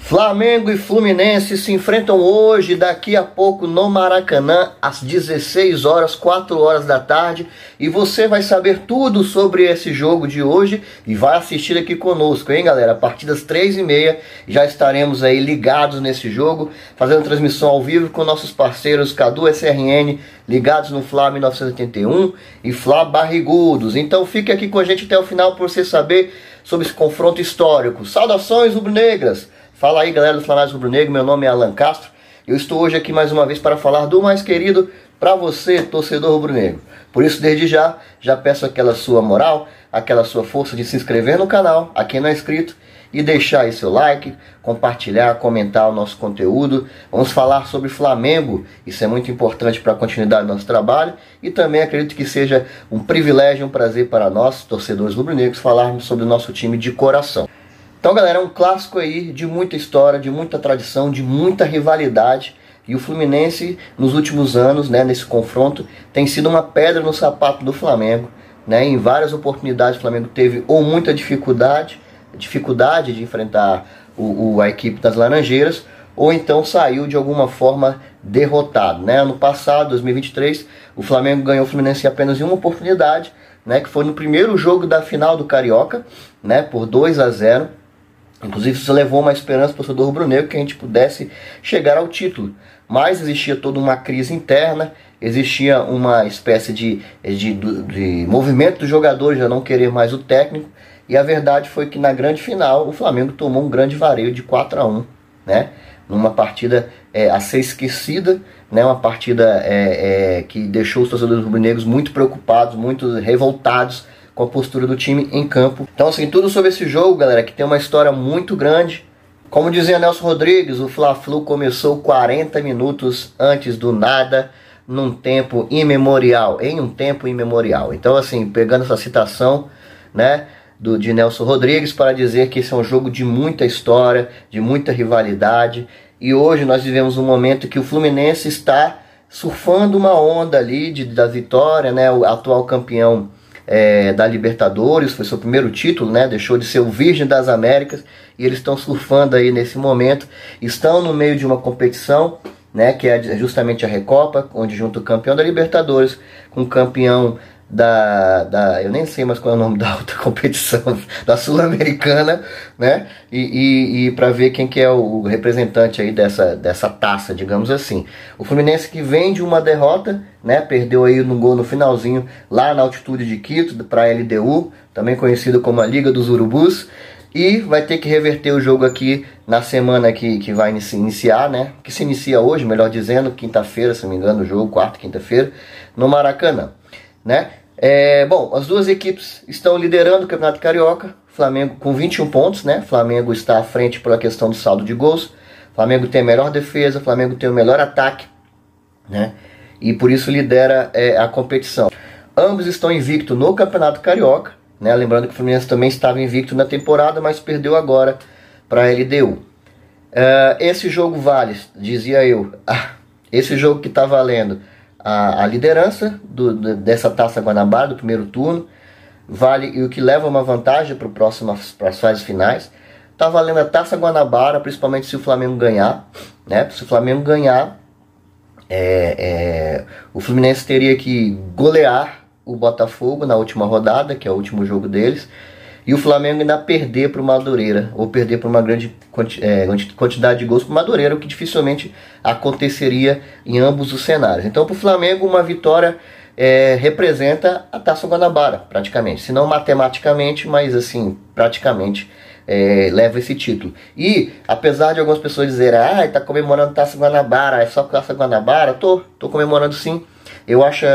Flamengo e Fluminense se enfrentam hoje, daqui a pouco, no Maracanã, às 16 horas, 4 horas da tarde. E você vai saber tudo sobre esse jogo de hoje e vai assistir aqui conosco, hein, galera? A partir das 3h30 já estaremos aí ligados nesse jogo, fazendo transmissão ao vivo com nossos parceiros Cadu SRN, ligados no Fla 1981 e Fla Barrigudos. Então fique aqui com a gente até o final para você saber sobre esse confronto histórico. Saudações rubro-negras! Fala aí, galera do Flanático Rubro-Negro, meu nome é Alan Castro. Eu estou hoje aqui mais uma vez para falar do mais querido para você, torcedor rubro-negro. Por isso, desde já peço aquela sua moral, aquela sua força de se inscrever no canal, a quem não é inscrito, e deixar aí seu like, compartilhar, comentar o nosso conteúdo. Vamos falar sobre Flamengo, isso é muito importante para a continuidade do nosso trabalho, e também acredito que seja um privilégio, um prazer para nós, torcedores rubro-negros, falarmos sobre o nosso time de coração. Então, galera, é um clássico aí de muita história, de muita tradição, de muita rivalidade. E o Fluminense, nos últimos anos, né, nesse confronto, tem sido uma pedra no sapato do Flamengo. Né? Em várias oportunidades o Flamengo teve ou muita dificuldade de enfrentar a equipe das Laranjeiras, ou então saiu de alguma forma derrotado. Né? Ano passado, 2023, o Flamengo ganhou o Fluminense em apenas uma oportunidade, né, que foi no primeiro jogo da final do Carioca, né, por 2-0. Inclusive isso levou uma esperança para o torcedor rubro-negro que a gente pudesse chegar ao título. Mas existia toda uma crise interna, existia uma espécie de movimento dos jogadores a não querer mais o técnico. E a verdade foi que na grande final o Flamengo tomou um grande vareio de 4-1, né? Numa partida a ser esquecida, né? Uma partida que deixou os torcedores rubro-negros muito preocupados, muito revoltados com a postura do time em campo. Então, assim, tudo sobre esse jogo, galera, que tem uma história muito grande. Como dizia Nelson Rodrigues, o Fla-Flu começou 40 minutos antes do nada, em um tempo imemorial. Então, assim, pegando essa citação, né, de Nelson Rodrigues, para dizer que esse é um jogo de muita história, de muita rivalidade. E hoje nós vivemos um momento que o Fluminense está surfando uma onda ali da vitória, né, o atual campeão da Libertadores, foi seu primeiro título, né? Deixou de ser o Virgem das Américas, e eles estão surfando aí nesse momento, estão no meio de uma competição, né? Que é justamente a Recopa, onde junta o campeão da Libertadores com o campeão eu nem sei mais qual é o nome da outra competição, da Sul-Americana, né? E para ver quem que é o representante aí dessa taça, digamos assim. O Fluminense que vem de uma derrota, né? Perdeu aí no gol no finalzinho, lá na altitude de Quito, para a LDU, também conhecido como a Liga dos Urubus, e vai ter que reverter o jogo aqui na semana que vai iniciar, né? Que se inicia hoje, melhor dizendo, quinta-feira, se não me engano, o jogo, quarta, quinta-feira, no Maracanã, né? Bom, as duas equipes estão liderando o Campeonato Carioca. Flamengo com 21 pontos, né? Flamengo está à frente pela questão do saldo de gols. Flamengo tem a melhor defesa, Flamengo tem o melhor ataque, né? E por isso lidera a competição. Ambos estão invictos no Campeonato Carioca, né? Lembrando que o Fluminense também estava invicto na temporada, mas perdeu agora para a LDU. Esse jogo vale, dizia eu, esse jogo que está valendo a liderança dessa Taça Guanabara, do primeiro turno, vale, e o que leva uma vantagem para as fases finais. Está valendo a Taça Guanabara, principalmente se o Flamengo ganhar, né? Se o Flamengo ganhar, o Fluminense teria que golear o Botafogo na última rodada, que é o último jogo deles, e o Flamengo ainda perder para o Madureira, ou perder por uma grande quantidade de gols para o Madureira, o que dificilmente aconteceria em ambos os cenários. Então, para o Flamengo, uma vitória representa a Taça Guanabara, praticamente. Se não matematicamente, mas assim, praticamente leva esse título. E, apesar de algumas pessoas dizerem, está comemorando Taça Guanabara, é só Taça Guanabara, tô comemorando sim. Eu acho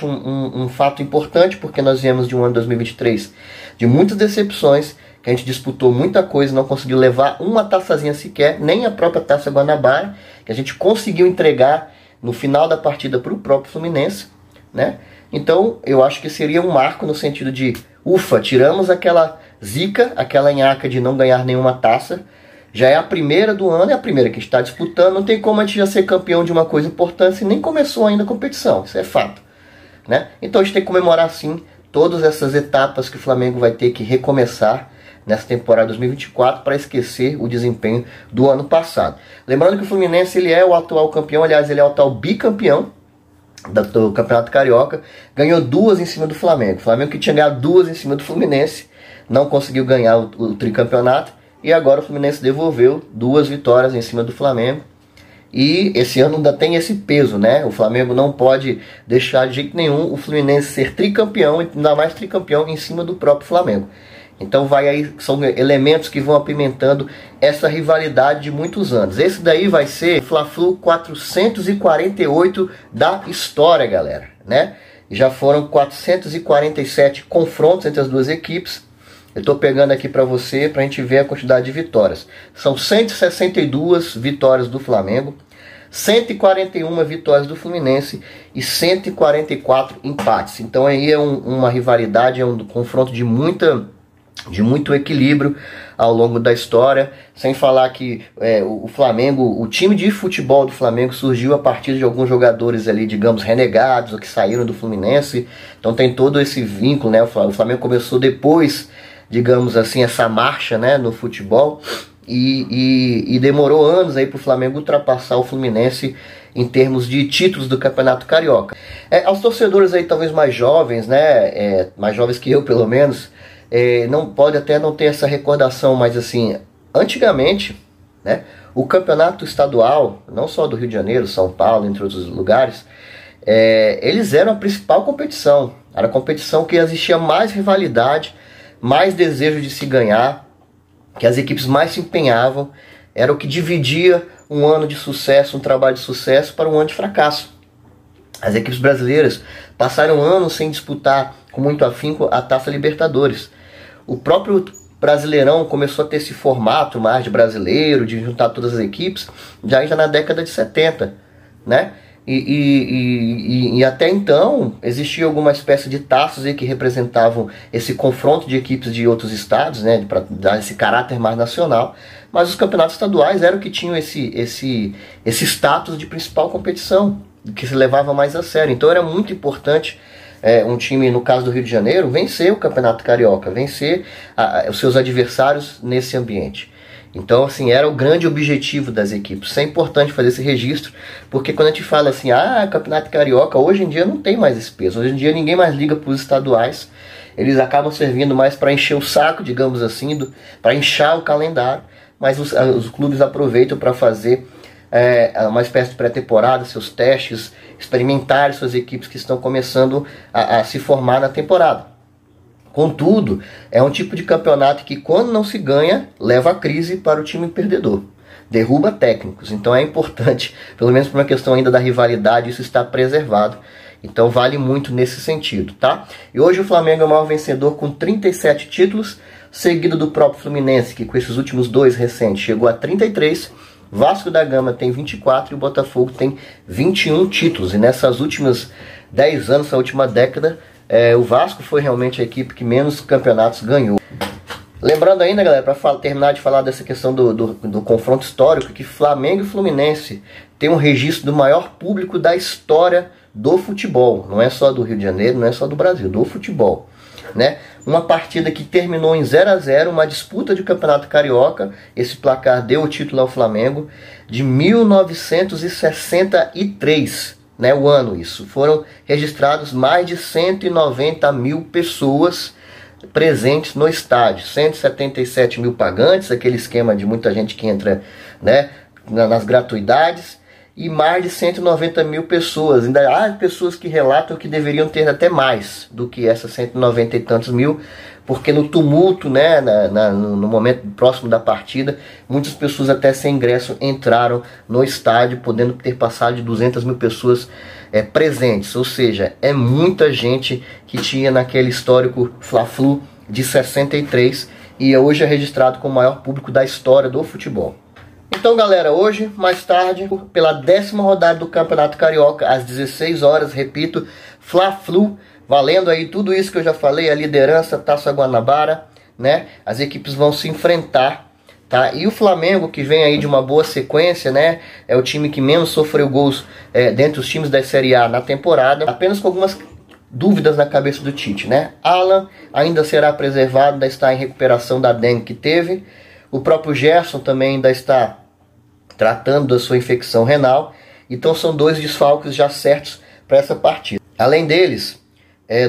um fato importante, porque nós viemos de um ano 2023 de muitas decepções, que a gente disputou muita coisa, não conseguiu levar uma taçazinha sequer, nem a própria Taça Guanabara, que a gente conseguiu entregar no final da partida para o próprio Fluminense, né? Então eu acho que seria um marco no sentido de, ufa, tiramos aquela zica, aquela nhaca de não ganhar nenhuma taça. Já é a primeira do ano, é a primeira que a gente está disputando. Não tem como a gente já ser campeão de uma coisa importante se nem começou ainda a competição. Isso é fato, né? Então a gente tem que comemorar sim todas essas etapas que o Flamengo vai ter que recomeçar, nessa temporada 2024 para esquecer o desempenho do ano passado. Lembrando que o Fluminense ele é o atual campeão, aliás, ele é o atual bicampeão do Campeonato Carioca, ganhou 2 em cima do Flamengo. O Flamengo que tinha ganhado 2 em cima do Fluminense, não conseguiu ganhar o tricampeonato, e agora o Fluminense devolveu 2 vitórias em cima do Flamengo. E esse ano ainda tem esse peso, né? O Flamengo não pode deixar de jeito nenhum o Fluminense ser tricampeão, e ainda mais tricampeão em cima do próprio Flamengo. Então vai aí, são elementos que vão apimentando essa rivalidade de muitos anos. Esse daí vai ser o Fla-Flu 448 da história, galera, né? Já foram 447 confrontos entre as duas equipes. Eu estou pegando aqui para você, para a gente ver a quantidade de vitórias. São 162 vitórias do Flamengo, 141 vitórias do Fluminense e 144 empates. Então aí é uma rivalidade, é um confronto de muito equilíbrio ao longo da história. Sem falar que o Flamengo, o time de futebol do Flamengo surgiu a partir de alguns jogadores ali, digamos, renegados, ou que saíram do Fluminense. Então tem todo esse vínculo, né? O Flamengo começou depois, digamos assim, essa marcha, né, no futebol, e demorou anos aí para o Flamengo ultrapassar o Fluminense em termos de títulos do Campeonato Carioca. Aos torcedores aí talvez mais jovens, né, mais jovens que eu pelo menos, não pode até não ter essa recordação, mas assim, antigamente, né, o campeonato estadual, não só do Rio de Janeiro, São Paulo, entre outros lugares, eles eram a principal competição. Era a competição que existia mais rivalidade, mais desejo de se ganhar, que as equipes mais se empenhavam, era o que dividia um ano de sucesso, um trabalho de sucesso, para um ano de fracasso. As equipes brasileiras passaram anos sem disputar com muito afinco a Taça Libertadores. O próprio Brasileirão começou a ter esse formato mais de brasileiro, de juntar todas as equipes, já na década de 70, né? E até então existia alguma espécie de taças aí que representavam esse confronto de equipes de outros estados, né, para dar esse caráter mais nacional, mas os campeonatos estaduais eram que tinham esse status de principal competição, que se levava mais a sério. Então era muito importante um time, no caso do Rio de Janeiro, vencer o Campeonato Carioca, vencer os seus adversários nesse ambiente. Então, assim, era o grande objetivo das equipes. Isso é importante fazer esse registro, porque quando a gente fala assim, Campeonato Carioca, hoje em dia não tem mais esse peso. Hoje em dia ninguém mais liga para os estaduais. Eles acabam servindo mais para encher o saco, digamos assim, para inchar o calendário. Mas os clubes aproveitam para fazer uma espécie de pré-temporada, seus testes, experimentar suas equipes que estão começando a se formar na temporada. Contudo, é um tipo de campeonato que, quando não se ganha, leva a crise para o time perdedor. Derruba técnicos. Então é importante, pelo menos por uma questão ainda da rivalidade, isso está preservado. Então vale muito nesse sentido, tá? E hoje o Flamengo é o maior vencedor com 37 títulos, seguido do próprio Fluminense, que com esses últimos 2 recentes chegou a 33. Vasco da Gama tem 24 e o Botafogo tem 21 títulos. E nessas últimas 10 anos, essa última década, o Vasco foi realmente a equipe que menos campeonatos ganhou. Lembrando ainda, galera, para terminar de falar dessa questão do confronto histórico, que Flamengo e Fluminense tem um registro do maior público da história do futebol. Não é só do Rio de Janeiro, não é só do Brasil, do futebol, né? Uma partida que terminou em 0-0, uma disputa de campeonato carioca. Esse placar deu o título ao Flamengo, de 1963. Né, o ano isso. Foram registrados mais de 190 mil pessoas presentes no estádio. 177 mil pagantes, aquele esquema de muita gente que entra, né, nas gratuidades, e mais de 190 mil pessoas. Ainda há pessoas que relatam que deveriam ter até mais do que essas 190 e tantos mil, porque no tumulto, né, no momento próximo da partida, muitas pessoas até sem ingresso entraram no estádio, podendo ter passado de 200 mil pessoas presentes. Ou seja, é muita gente que tinha naquele histórico Fla-Flu de 63 e hoje é registrado como o maior público da história do futebol. Então, galera, hoje, mais tarde, pela 10ª rodada do Campeonato Carioca, às 16 horas, repito, Fla-Flu, valendo aí tudo isso que eu já falei, a liderança, Taça Guanabara, né? As equipes vão se enfrentar, tá? E o Flamengo, que vem aí de uma boa sequência, né? É o time que menos sofreu gols dentre os times da Série A na temporada, apenas com algumas dúvidas na cabeça do Tite, né? Alan ainda será preservado, ainda está em recuperação da dengue que teve. O próprio Gerson também ainda está tratando da sua infecção renal. Então são 2 desfalques já certos para essa partida. Além deles,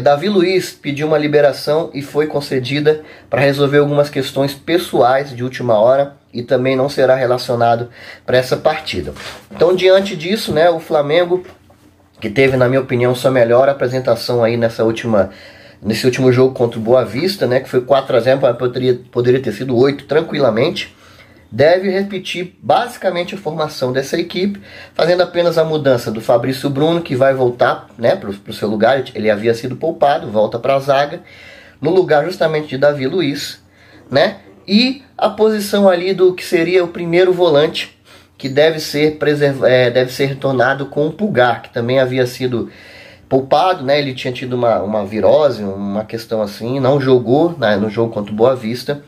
Davi Luiz pediu uma liberação e foi concedida para resolver algumas questões pessoais de última hora e também não será relacionado para essa partida. Então, diante disso, né, o Flamengo, que teve, na minha opinião, sua melhor apresentação aí nesse último jogo contra o Boa Vista, né, que foi 4-0, poderia ter sido 8 tranquilamente, deve repetir basicamente a formação dessa equipe, fazendo apenas a mudança do Fabrício Bruno, que vai voltar, né, para o seu lugar. Ele havia sido poupado, volta para a zaga, no lugar justamente de Davi Luiz, né, e a posição ali do que seria o primeiro volante, que deve ser retornado com o Pulgar, que também havia sido poupado, né, ele tinha tido uma virose, uma questão assim, não jogou, né, no jogo contra o Boa Vista.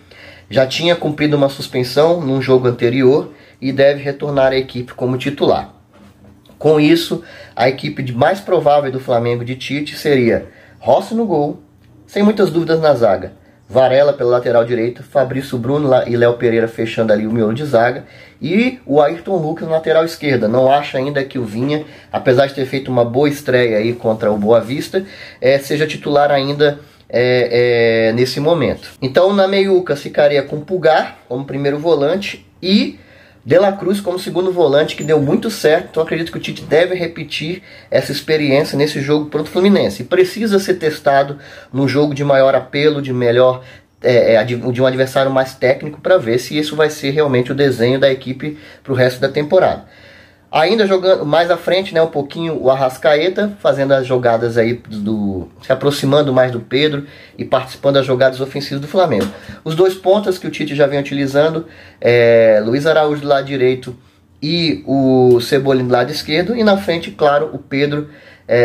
Já tinha cumprido uma suspensão num jogo anterior e deve retornar à equipe como titular. Com isso, a equipe mais provável do Flamengo de Tite seria Rossi no gol, sem muitas dúvidas na zaga. Varela pela lateral direita, Fabrício Bruno e Léo Pereira fechando ali o miolo de zaga, e o Ayrton Lucas na lateral esquerda. Não acho ainda que o Vinha, apesar de ter feito uma boa estreia aí contra o Boa Vista, seja titular ainda nesse momento. Então na meiuca ficaria com Pulgar como primeiro volante e De La Cruz como segundo volante, que deu muito certo. Então acredito que o Tite deve repetir essa experiência nesse jogo contra o Fluminense. E precisa ser testado num jogo de maior apelo, de um adversário mais técnico, para ver se isso vai ser realmente o desenho da equipe para o resto da temporada. Ainda jogando mais à frente, né, um pouquinho o Arrascaeta, fazendo as jogadas aí, se aproximando mais do Pedro e participando das jogadas ofensivas do Flamengo. Os 2 pontas que o Tite já vem utilizando, Luiz Araújo do lado direito e o Cebolinha do lado esquerdo. E na frente, claro, o Pedro,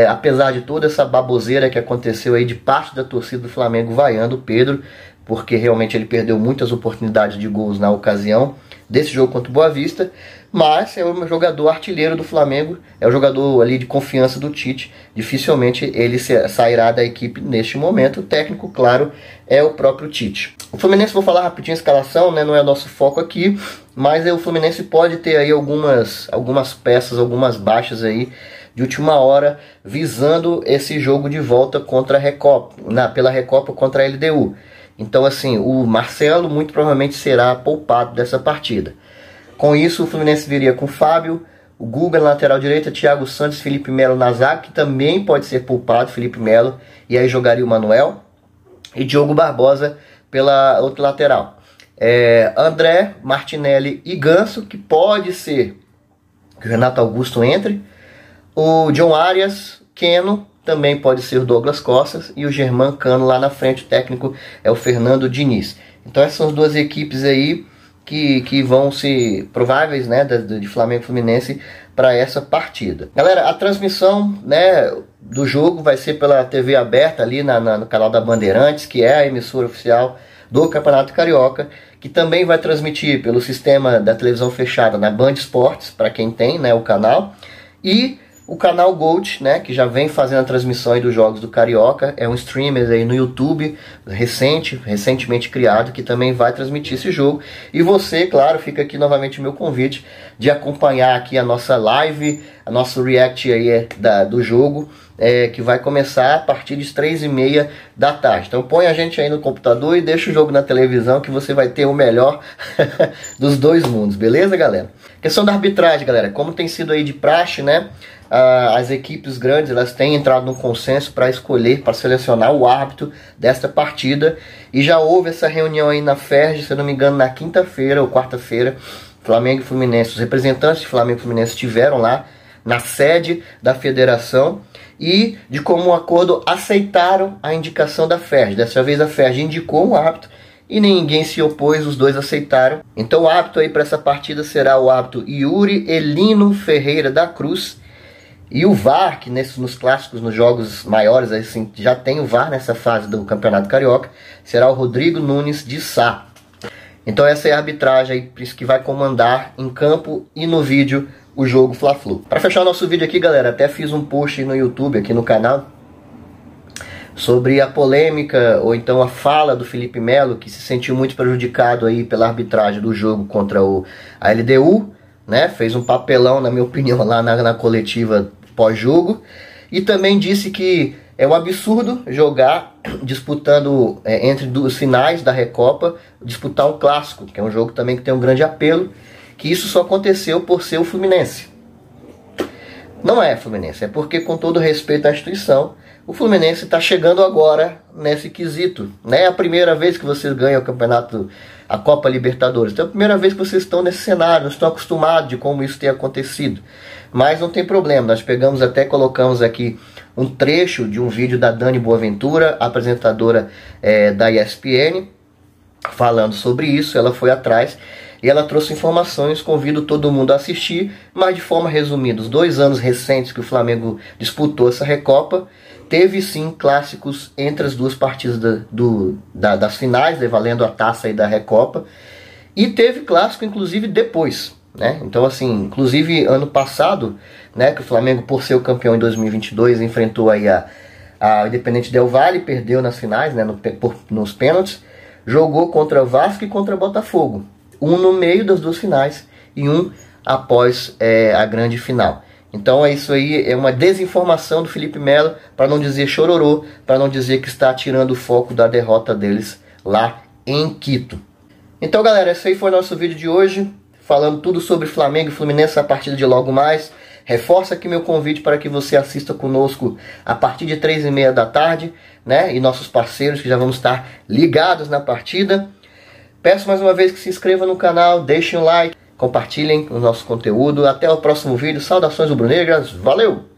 apesar de toda essa baboseira que aconteceu aí de parte da torcida do Flamengo vaiando o Pedro, porque realmente ele perdeu muitas oportunidades de gols na ocasião desse jogo contra o Boa Vista, mas é o jogador artilheiro do Flamengo, é o jogador ali de confiança do Tite. Dificilmente ele sairá da equipe neste momento. O técnico, claro, é o próprio Tite. O Fluminense, vou falar rapidinho a escalação, né, não é o nosso foco aqui, mas o Fluminense pode ter aí algumas peças, algumas baixas aí de última hora, visando esse jogo de volta contra a Recopa, pela Recopa contra a LDU. Então, assim, o Marcelo muito provavelmente será poupado dessa partida. Com isso, o Fluminense viria com Fábio, o Guga na lateral direita, Thiago Santos, Felipe Melo na zaga, que também pode ser poupado, Felipe Melo, e aí jogaria o Manuel, e Diogo Barbosa pela outra lateral. André, Martinelli e Ganso, que pode ser que o Renato Augusto entre, o John Arias, Keno, também pode ser o Douglas Costa, e o Germán Cano lá na frente. O técnico é o Fernando Diniz. Então essas são as 2 equipes aí que vão ser prováveis, né, de Flamengo e Fluminense para essa partida. Galera, a transmissão, né, do jogo vai ser pela TV aberta ali no canal da Bandeirantes, que é a emissora oficial do Campeonato Carioca, que também vai transmitir pelo sistema da televisão fechada na Band Esportes, para quem tem, né, o canal, e o canal Gold, né, que já vem fazendo a transmissão aí dos jogos do Carioca, é um streamer aí no YouTube, recentemente criado, que também vai transmitir esse jogo. E você, claro, fica aqui novamente o meu convite de acompanhar aqui a nossa live, a nosso react aí do jogo, que vai começar a partir das 3h30 da tarde. Então põe a gente aí no computador e deixa o jogo na televisão, que você vai ter o melhor dos 2 mundos, beleza, galera? Questão da arbitragem, galera, como tem sido aí de praxe, né? As equipes grandes, elas têm entrado num consenso para escolher, para selecionar o árbitro desta partida, e já houve essa reunião aí na FERJ, se eu não me engano, na quinta-feira ou quarta-feira. Flamengo e Fluminense, os representantes de Flamengo e Fluminense estiveram lá na sede da federação e, de comum acordo, aceitaram a indicação da FERJ. Dessa vez a FERJ indicou um árbitro e ninguém se opôs, os 2 aceitaram. Então o árbitro aí para essa partida será o árbitro Yuri Elino Ferreira da Cruz. E o VAR, que nos clássicos, nos jogos maiores, assim, já tem o VAR nessa fase do Campeonato Carioca, será o Rodrigo Nunes de Sá. Então essa é a arbitragem aí que vai comandar em campo e no vídeo o jogo Fla-Flu. Para fechar o nosso vídeo aqui, galera, até fiz um post no YouTube, aqui no canal, sobre a polêmica ou então a fala do Felipe Melo, que se sentiu muito prejudicado aí pela arbitragem do jogo contra a LDU, né? Fez um papelão, na minha opinião, lá na coletiva pós-jogo, e também disse que é um absurdo jogar disputando entre duas finais da Recopa, disputar um clássico, que é um jogo também que tem um grande apelo, que isso só aconteceu por ser o Fluminense. Não é Fluminense, é porque, com todo respeito à instituição, o Fluminense está chegando agora nesse quesito. Não é a primeira vez que vocês ganham o campeonato, a Copa Libertadores. Então é a primeira vez que vocês estão nesse cenário, não estão acostumados de como isso tem acontecido. Mas não tem problema, nós pegamos até, colocamos aqui um trecho de um vídeo da Dani Boaventura, apresentadora da ESPN, falando sobre isso. Ela foi atrás e ela trouxe informações, convido todo mundo a assistir, mas de forma resumida. Os 2 anos recentes que o Flamengo disputou essa Recopa, teve sim clássicos entre as duas partidas das finais, valendo a taça aí da Recopa, e teve clássico inclusive depois, né? Então assim, inclusive ano passado, né, que o Flamengo, por ser o campeão em 2022, enfrentou aí a Independente Del Valle, perdeu nas finais, né, nos pênaltis, jogou contra Vasco e contra Botafogo, um no meio das duas finais e um após a grande final. Então isso aí é uma desinformação do Felipe Melo, para não dizer chororô, para não dizer que está tirando o foco da derrota deles lá em Quito. Então galera, esse aí foi o nosso vídeo de hoje, falando tudo sobre Flamengo e Fluminense a partir de logo mais. Reforço aqui meu convite para que você assista conosco a partir de 3h30 da tarde, né? E nossos parceiros que já vão estar ligados na partida. Peço mais uma vez que se inscreva no canal, deixem um like, compartilhem o nosso conteúdo. Até o próximo vídeo. Saudações rubro-negras. Valeu!